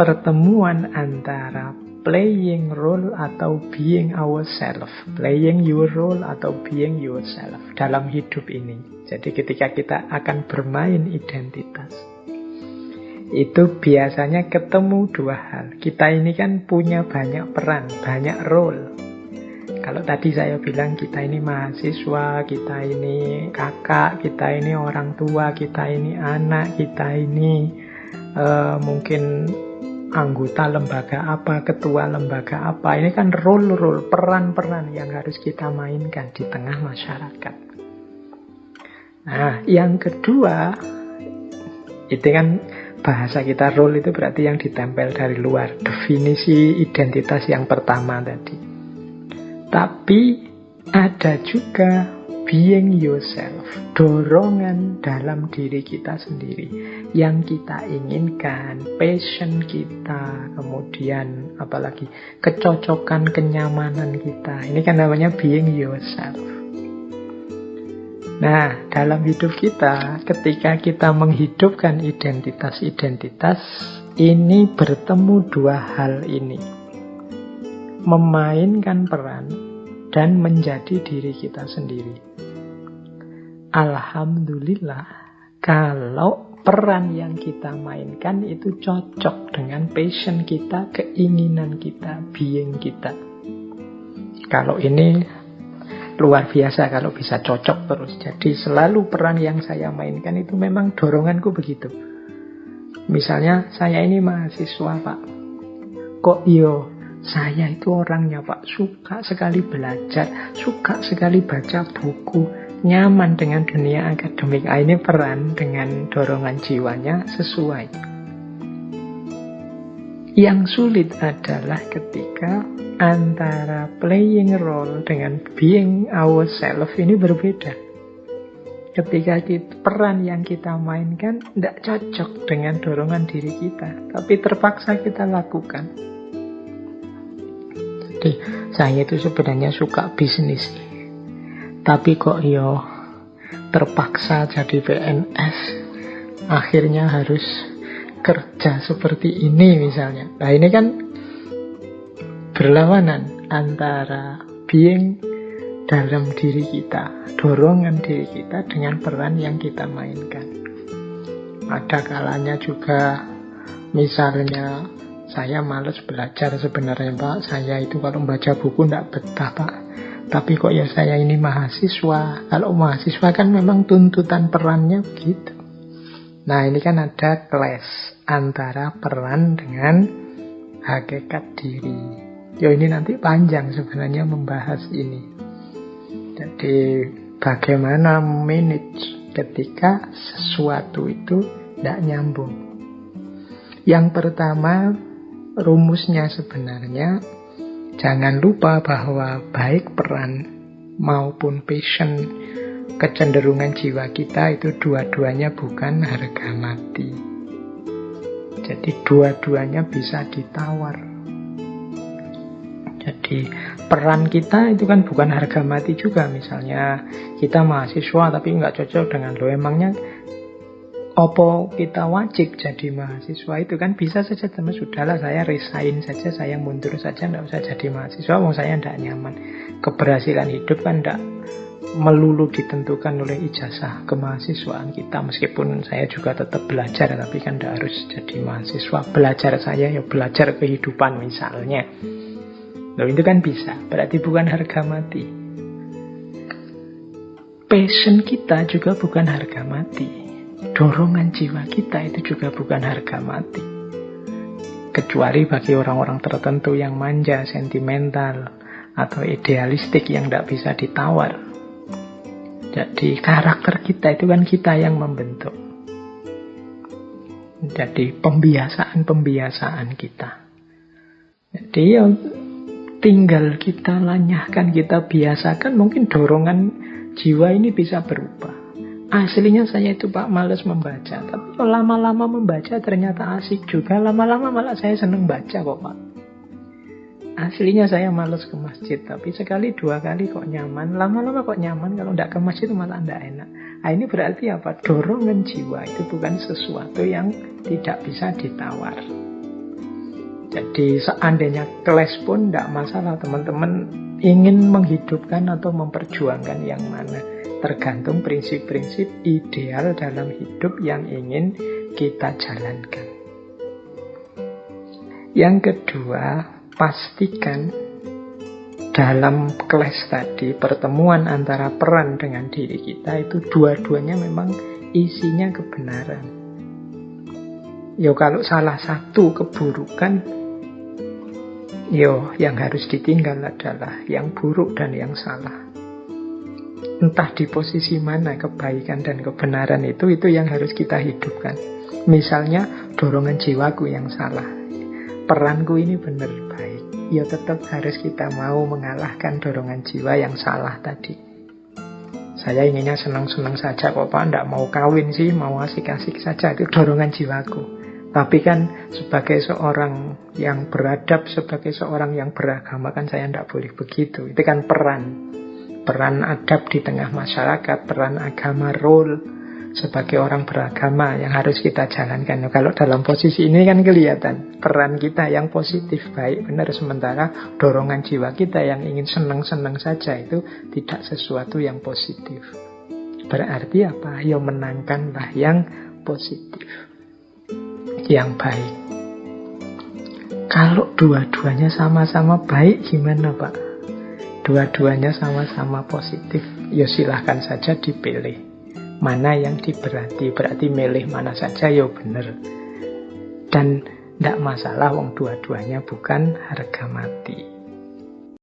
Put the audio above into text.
pertemuan antara playing role atau being ourselves, playing your role atau being yourself dalam hidup ini. Jadi ketika kita akan bermain identitas, itu biasanya ketemu dua hal. Kita ini kan punya banyak peran, banyak role. Kalau tadi saya bilang kita ini mahasiswa, kita ini kakak, kita ini orang tua, kita ini anak, kita ini mungkin anggota lembaga apa, ketua lembaga apa. Ini kan role-role, peran-peran yang harus kita mainkan di tengah masyarakat. Nah, yang kedua, itu kan bahasa kita role itu berarti yang ditempel dari luar. Definisi identitas yang pertama tadi. Tapi ada juga being yourself, dorongan dalam diri kita sendiri yang kita inginkan, passion kita, kemudian apalagi kecocokan, kenyamanan kita. Ini kan namanya being yourself. Nah, dalam hidup kita, ketika kita menghidupkan identitas-identitas, ini bertemu dua hal ini. Memainkan peran dan menjadi diri kita sendiri. Alhamdulillah, kalau peran yang kita mainkan itu cocok dengan passion kita, keinginan kita, being kita. Kalau ini luar biasa kalau bisa cocok terus. Jadi selalu peran yang saya mainkan itu memang doronganku begitu. Misalnya saya ini mahasiswa, Pak. Kok saya itu orangnya, Pak, suka sekali belajar, suka sekali baca buku, nyaman dengan dunia akademik. Ini peran dengan dorongan jiwanya sesuai. Yang sulit adalah ketika antara playing role dengan being ourselves ini berbeda. Ketika peran yang kita mainkan tidak cocok dengan dorongan diri kita, tapi terpaksa kita lakukan. Jadi saya itu sebenarnya suka bisnis, tapi kok terpaksa jadi PNS, akhirnya harus kerja seperti ini misalnya. Nah, ini kan berlawanan antara being dalam diri kita, dorongan diri kita dengan peran yang kita mainkan. Ada kalanya juga misalnya saya malas belajar sebenarnya, Pak. Saya itu kalau membaca buku tidak betah, Pak. Tapi kok saya ini mahasiswa. Kalau mahasiswa kan memang tuntutan perannya begitu. Nah, ini kan ada clash antara peran dengan hakikat diri. Ini nanti panjang sebenarnya membahas ini. Jadi bagaimana manage ketika sesuatu itu tidak nyambung. Yang pertama, rumusnya sebenarnya jangan lupa bahwa baik peran maupun passion, kecenderungan jiwa kita itu dua-duanya bukan harga mati. Jadi dua-duanya bisa ditawar. Jadi peran kita itu kan bukan harga mati juga. Misalnya kita mahasiswa tapi nggak cocok dengan emangnya opo kita wajib jadi mahasiswa? Itu kan bisa saja, teman, sudahlah saya resign saja, saya mundur saja, nggak usah jadi mahasiswa, saya nggak nyaman. Keberhasilan hidup kan nggak melulu ditentukan oleh ijazah kemahasiswaan kita. Meskipun saya juga tetap belajar, tapi kan nggak harus jadi mahasiswa. Belajar saya belajar kehidupan misalnya. Itu kan bisa, berarti bukan harga mati. Passion kita juga bukan harga mati. Dorongan jiwa kita itu juga bukan harga mati. Kecuali bagi orang-orang tertentu yang manja, sentimental, atau idealistik yang tidak bisa ditawar. Jadi karakter kita itu kan kita yang membentuk. Jadi pembiasaan-pembiasaan kita. Jadi tinggal kita lanyahkan, kita biasakan, mungkin dorongan jiwa ini bisa berubah. Aslinya saya itu, Pak, malas membaca, tapi lama-lama membaca ternyata asik juga. Lama-lama malah saya senang baca kok, Pak. Aslinya saya malas ke masjid, tapi sekali dua kali kok nyaman. Lama-lama kok nyaman, kalau tidak ke masjid malah tidak enak. Nah, ini berarti apa? Dorongan jiwa itu bukan sesuatu yang tidak bisa ditawar. Jadi seandainya kelas pun tidak masalah, teman-teman ingin menghidupkan atau memperjuangkan yang mana. Tergantung prinsip-prinsip ideal dalam hidup yang ingin kita jalankan. Yang kedua, pastikan dalam kelas tadi, pertemuan antara peran dengan diri kita itu dua-duanya memang isinya kebenaran. Yo kalau salah satu keburukan, yang harus ditinggal adalah yang buruk dan yang salah. Entah di posisi mana kebaikan dan kebenaran itu yang harus kita hidupkan. Misalnya dorongan jiwaku yang salah, peranku ini benar baik, ya tetap harus kita mau mengalahkan dorongan jiwa yang salah tadi. Saya inginnya senang-senang saja kok Pak, tidak mau kawin sih, mau asik-asik saja, itu dorongan jiwaku. Tapi kan sebagai seorang yang beradab, sebagai seorang yang beragama kan saya tidak boleh begitu. Itu kan peran adab di tengah masyarakat, peran agama, role sebagai orang beragama yang harus kita jalankan. Kalau dalam posisi ini kan kelihatan peran kita yang positif, baik, benar, sementara dorongan jiwa kita yang ingin senang-senang saja itu tidak sesuatu yang positif. Berarti apa? Ya menangkanlah yang positif, yang baik. Kalau dua-duanya sama-sama baik gimana Pak? Dua-duanya sama-sama positif, ya silahkan saja dipilih. Mana yang diberati, berarti milih mana saja ya benar. Dan tidak masalah, wong dua-duanya bukan harga mati.